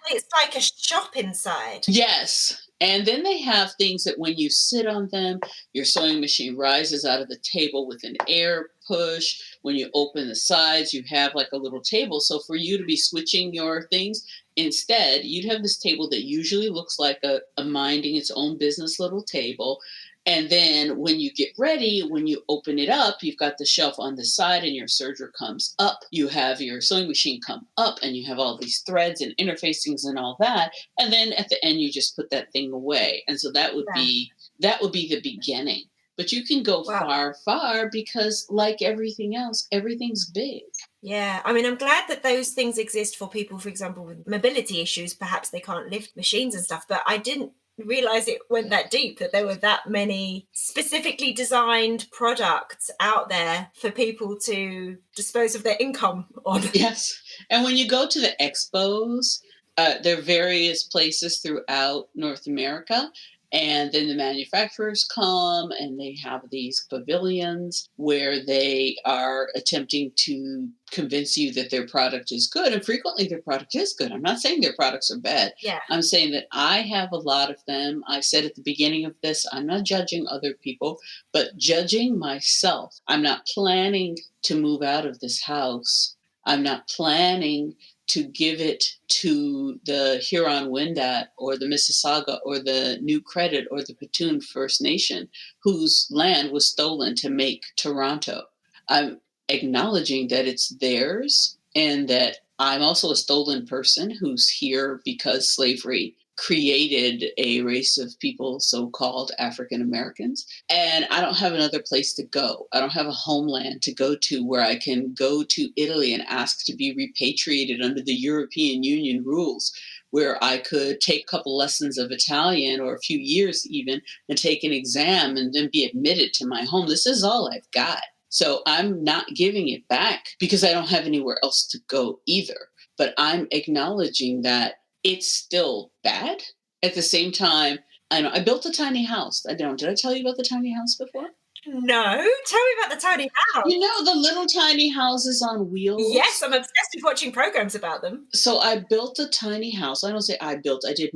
and it's like a shop inside. Yes. And then they have things that when you sit on them, your sewing machine rises out of the table with an air push. When you open the sides, you have like a little table. So for you to be switching your things, instead, you'd have this table that usually looks like a minding its own business little table. And then when you get ready, when you open it up, you've got the shelf on the side and your serger comes up. You have your sewing machine come up and you have all these threads and interfacings and all that. And then at the end, you just put that thing away. And so that would be the beginning. But you can go far, far because like everything else, everything's big. Yeah, I mean, I'm glad that those things exist for people, for example, with mobility issues. Perhaps they can't lift machines and stuff, but I didn't realize it went that deep, that there were that many specifically designed products out there for people to dispose of their income on. Yes. And when you go to the expos, there are various places throughout North America. And then the manufacturers come and they have these pavilions where they are attempting to convince you that their product is good. And frequently their product is good. I'm not saying their products are bad. Yeah. I'm saying that I have a lot of them. I said at the beginning of this, I'm not judging other people, but judging myself. I'm not planning to move out of this house. I'm not planning to give it to the Huron-Wendat or the Mississauga or the New Credit or the Petun First Nation, whose land was stolen to make Toronto. I'm acknowledging that it's theirs and that I'm also a stolen person who's here because slavery created a race of people, so-called African Americans. And I don't have another place to go. I don't have a homeland to go to where I can go to Italy and ask to be repatriated under the European Union rules, where I could take a couple lessons of Italian or a few years even and take an exam and then be admitted to my home. This is all I've got. So I'm not giving it back because I don't have anywhere else to go either. But I'm acknowledging that it's still bad. At the same time, I know I built a tiny house. Did I tell you about the tiny house before? No, tell me about the tiny house. You know, the little tiny houses on wheels? Yes, I'm obsessed with watching programs about them. So I built a tiny house. I don't say I built. I did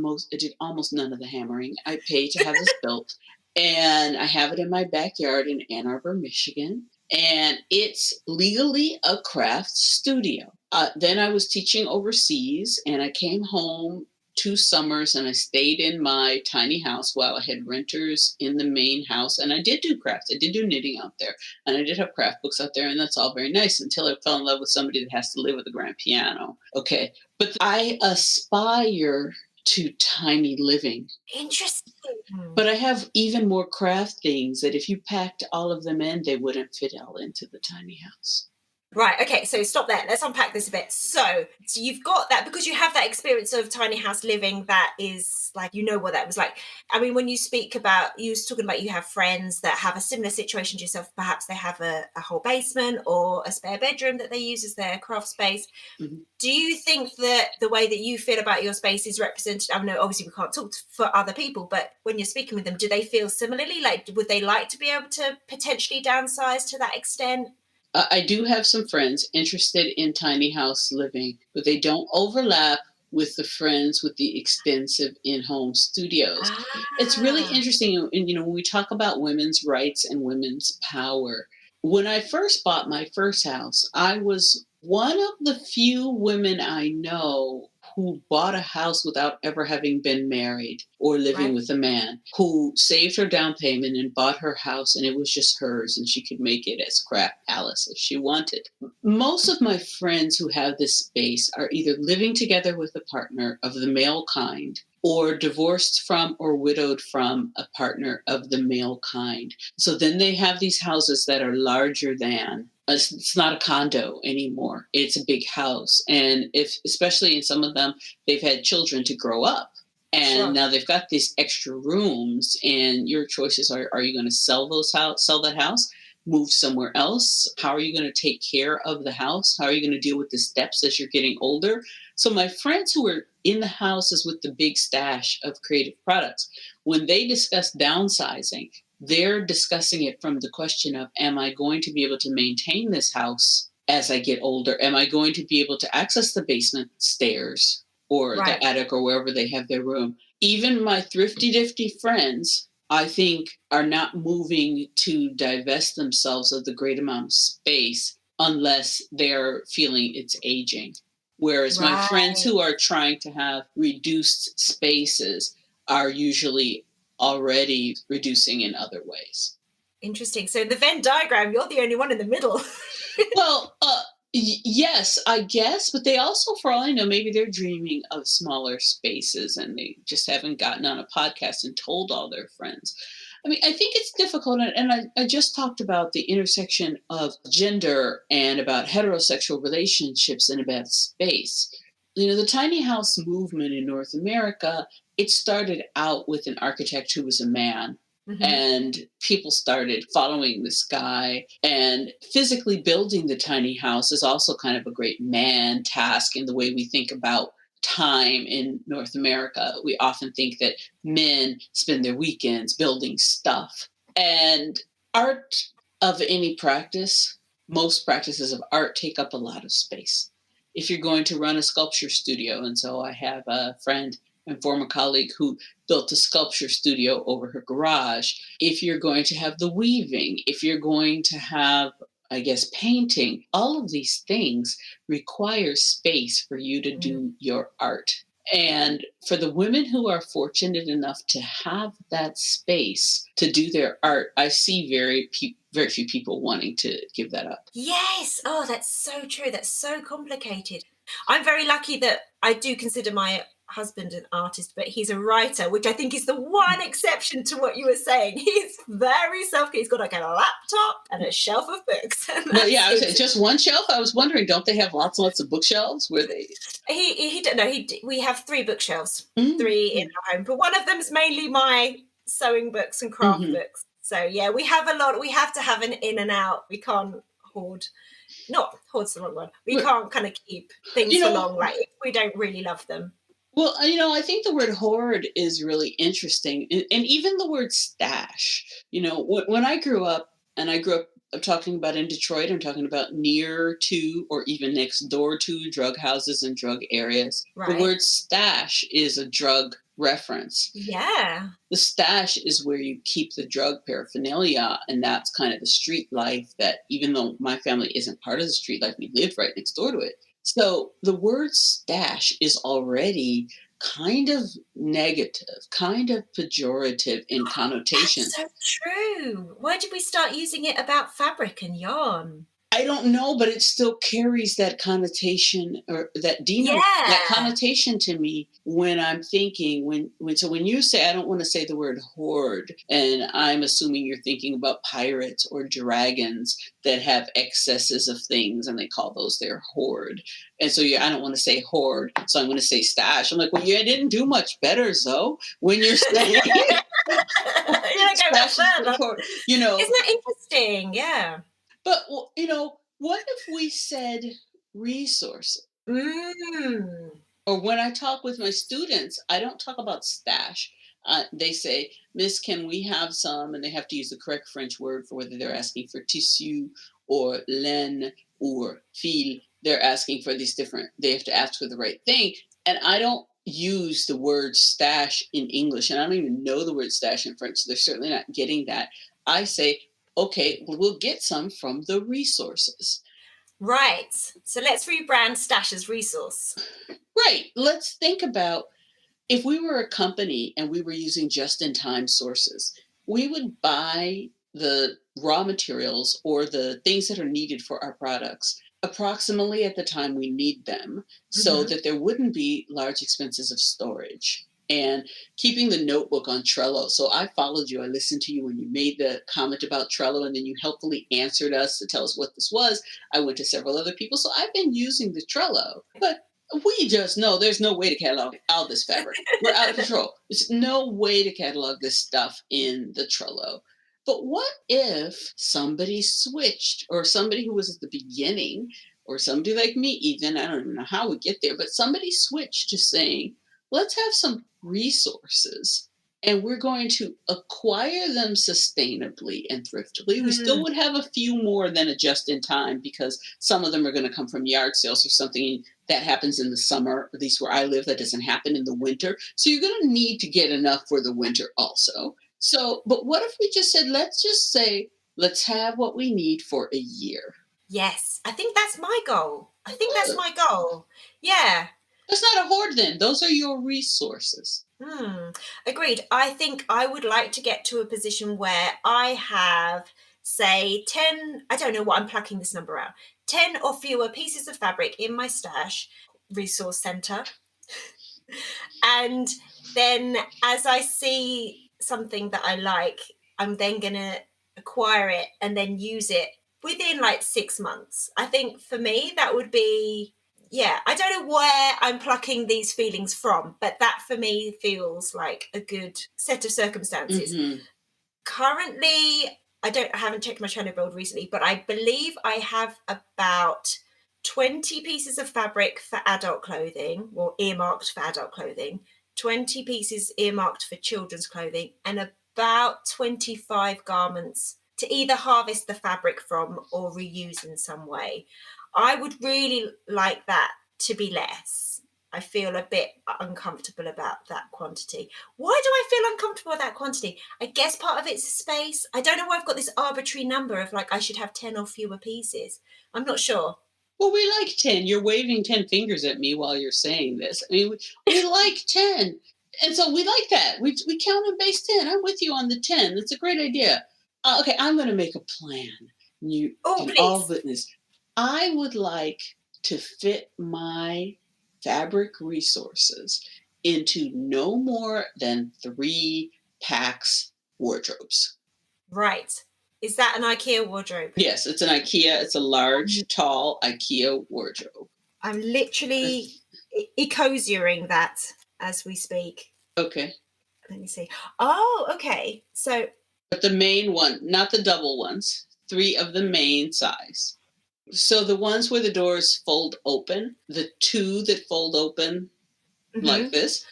almost none of the hammering. I paid to have this built. And I have it in my backyard in Ann Arbor, Michigan. And it's legally a craft studio. Then I was teaching overseas and I came home 2 summers and I stayed in my tiny house while I had renters in the main house. And I did do crafts. I did do knitting out there. And I did have craft books out there. And that's all very nice until I fell in love with somebody that has to live with a grand piano. Okay. But I aspire to tiny living. Interesting. But I have even more craft things that if you packed all of them in, they wouldn't fit all into the tiny house. Right. Okay. So stop there. Let's unpack this a bit. So you've got that because you have that experience of tiny house living that is like, you know what that was like. I mean, when you speak about, you was talking about you have friends that have a similar situation to yourself. Perhaps they have a whole basement or a spare bedroom that they use as their craft space. Mm-hmm. Do you think that the way that you feel about your space is represented? I know obviously we can't talk for other people, but when you're speaking with them, do they feel similarly? Like, would they like to be able to potentially downsize to that extent? I do have some friends interested in tiny house living, but they don't overlap with the friends with the extensive in-home studios. It's really interesting. And, you know, when we talk about women's rights and women's power, when I first bought my first house, I was one of the few women I know who bought a house without ever having been married or living with a man, who saved her down payment and bought her house, and it was just hers, and she could make it as craft palace if she wanted. Most of my friends who have this space are either living together with a partner of the male kind or divorced from or widowed from a partner of the male kind. So then they have these houses that are larger than. It's not a condo anymore. It's a big house. And especially in some of them, they've had children to grow up. And now they've got these extra rooms, and your choices are you going to sell that house, move somewhere else? How are you going to take care of the house? How are you going to deal with the steps as you're getting older? So my friends who are in the houses with the big stash of creative products, when they discuss downsizing, they're discussing it from the question of, am I going to be able to maintain this house as I get older? Am I going to be able to access the basement stairs or the Right. attic or wherever they have their room? Even my thrifty difty friends, I think, are not moving to divest themselves of the great amount of space unless they're feeling it's aging. Whereas my friends Right. who are trying to have reduced spaces are usually already reducing in other ways. Interesting. So the Venn diagram, you're the only one in the middle. Well, yes, I guess, but they also, for all I know, maybe they're dreaming of smaller spaces and they just haven't gotten on a podcast and told all their friends. I mean, I think it's difficult. And I just talked about the intersection of gender and about heterosexual relationships and about space. The tiny house movement in North America, it started out with an architect who was a man, Mhm. and people started following this guy, and physically building the tiny house is also kind of a great man task in the way we think about time in North America. We often think that men spend their weekends building stuff. And art of any practice, most practices of art take up a lot of space. If you're going to run a sculpture studio, and so I have a friend and former colleague who built a sculpture studio over her garage. If you're going to have the weaving, if you're going to have, I guess, painting, all of these things require space for you to Mm. do your art. And for the women who are fortunate enough to have that space to do their art, I see very few people wanting to give that up. Yes. Oh, that's so true. That's so complicated. I'm very lucky that I do consider my husband an artist, but he's a writer, which I think is the one exception to what you were saying. He's very self. He's got like a laptop and a shelf of books, and But yeah, that's I was saying it. just one shelf. I was wondering, don't they have lots and lots of bookshelves where they? He don't know. We have three bookshelves, Mm, three in mm, our home, but one of them's mainly my sewing books and craft mhm. books. So yeah, we have a lot. We have to have an in and out. We can't hoard. Not hoard's the wrong word. We But, can't kind of keep things you for know, long. Like if we don't really love them. well, I think the word hoard is really interesting, and even the word stash. When I grew up, and I grew up, I'm talking about in Detroit. I'm talking about near to or even next door to drug houses and drug areas. The Right. word stash is a drug reference. Yeah. The stash is where you keep the drug paraphernalia, and that's kind of the street life that, even though my family isn't part of the street life, we live right next door to it. So the word stash is already kind of negative, kind of pejorative in connotation. That's so true. Why did we start using it about fabric and yarn? I don't know, but it still carries that connotation, or that Yeah. connotation to me when I'm thinking, when you say, I don't want to say the word hoard, and I'm assuming you're thinking about pirates or dragons that have excesses of things and they call those their hoard. And so yeah, I don't want to say hoard, so I'm going to say stash. I'm like, well, you didn't do much better, Zoe, when you're saying You don't go much stash is the further. hoard, Isn't that interesting? Yeah. But what if we said resources? Mm. Or when I talk with my students, I don't talk about stash. They say, Miss, can we have some? And they have to use the correct French word for whether they're asking for tissu or laine or fil. They're asking for these different, they have to ask for the right thing. And I don't use the word stash in English, and I don't even know the word stash in French. So they're certainly not getting that. I say, okay, well, we'll get some from the resources. Right. So let's rebrand Stash as resource. Right. Let's think about, if we were a company and we were using just in time sources, we would buy the raw materials or the things that are needed for our products approximately at the time we need them, so Mhm. that there wouldn't be large expenses of storage. And keeping the notebook on Trello. So I followed you. I listened to you when you made the comment about Trello, and then you helpfully answered us to tell us what this was. I went to several other people. So I've been using the Trello. But we just know there's no way to catalog all this fabric. We're out of control. There's no way to catalog this stuff in the Trello. But what if somebody switched, or somebody who was at the beginning, or somebody like me, even, I don't even know how we get there, but somebody switched to saying, let's have some resources. and we're going to acquire them sustainably and thriftily. We still Mm, would have a few more than a just in time because some of them are going to come from yard sales or something that happens in the summer, at least where I live, that doesn't happen in the winter. So you're going to need to get enough for the winter also. So, but what if we just said, let's just say, let's have what we need for a year? yes, I think that's my goal. I think that's Good. my goal. Yeah. That's not a hoard then. Those are your resources. Agreed. I think I would like to get to a position where I have, say, 10, I don't know what I'm plucking this number out, 10 or fewer pieces of fabric in my stash resource center. And then as I see something that I like, I'm then going to acquire it and then use it within like 6 months. I think for me, that would be, yeah, I don't know where I'm plucking these feelings from, but that for me feels like a good set of circumstances. Mm-hmm. Currently, I haven't checked my China build recently, but I believe I have about 20 pieces of fabric for adult clothing, or earmarked for adult clothing, 20 pieces earmarked for children's clothing, and about 25 garments to either harvest the fabric from or reuse in some way. I would really like that to be less. I feel a bit uncomfortable about that quantity. Why do I feel uncomfortable with that quantity? I guess part of it's space. I don't know why I've got this arbitrary number of like I should have 10 or fewer pieces. I'm not sure. Well, we like 10. You're waving 10 fingers at me while you're saying this. I mean, we like 10. And so we like that. We count on base 10. I'm with you on the 10. That's a great idea. Okay, I'm going to make a plan. You can all Please. witness. I would like to fit my fabric resources into no more than 3 packs wardrobes. Right. Is that an IKEA wardrobe? Yes, it's an IKEA. It's a large, tall IKEA wardrobe. I'm literally ecosiering that as we speak. Okay. Let me see. Oh, okay. So, But the main one, not the double ones, 3 of the main size. So the ones where the doors fold open, the 2 that fold open like this,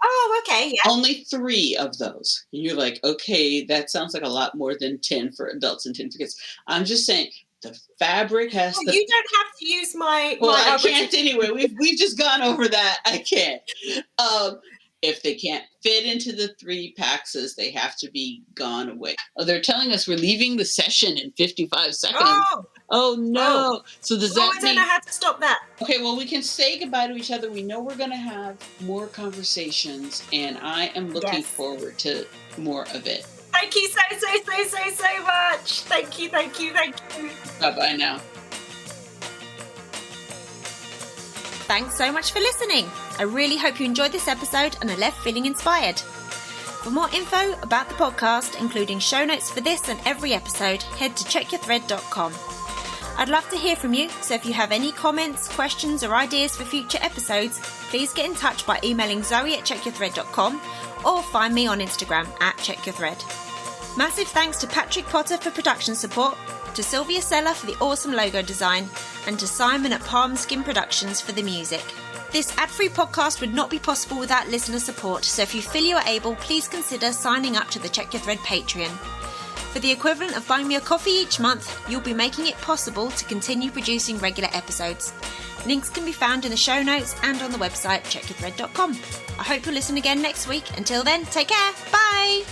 oh, okay. Yeah. only 3 of those. And you're like, okay, that sounds like a lot more than 10 for adults and 10 for kids. I'm just saying the fabric has Oh, you don't have to use my. Well, my I can't anyway. We've just gone over that. I can't. If they can't fit into the 3 paxes, they have to be gone away. Oh, they're telling us we're leaving the session in 55 seconds. Oh no. Oh. So does Oh, that I don't mean know how to stop that. Okay, well, we can say goodbye to each other. We know we're going to have more conversations, and I am looking Yes. forward to more of it. Thank you so much. Thank you. Bye-bye now. Thanks so much for listening. I really hope you enjoyed this episode and are left feeling inspired. For more info about the podcast, including show notes for this and every episode, head to checkyourthread.com. I'd love to hear from you, so if you have any comments, questions or ideas for future episodes, please get in touch by emailing zoe@checkyourthread.com or find me on Instagram @checkyourthread. Massive thanks to Patrick Potter for production support, to Sylvia Seller for the awesome logo design, and to Simon at Palm Skin Productions for the music. This ad-free podcast would not be possible without listener support, so if you feel you are able, please consider signing up to the Check Your Thread Patreon. For the equivalent of buying me a coffee each month, you'll be making it possible to continue producing regular episodes. Links can be found in the show notes and on the website checkyourthread.com. I hope you'll listen again next week. Until then, take care. Bye!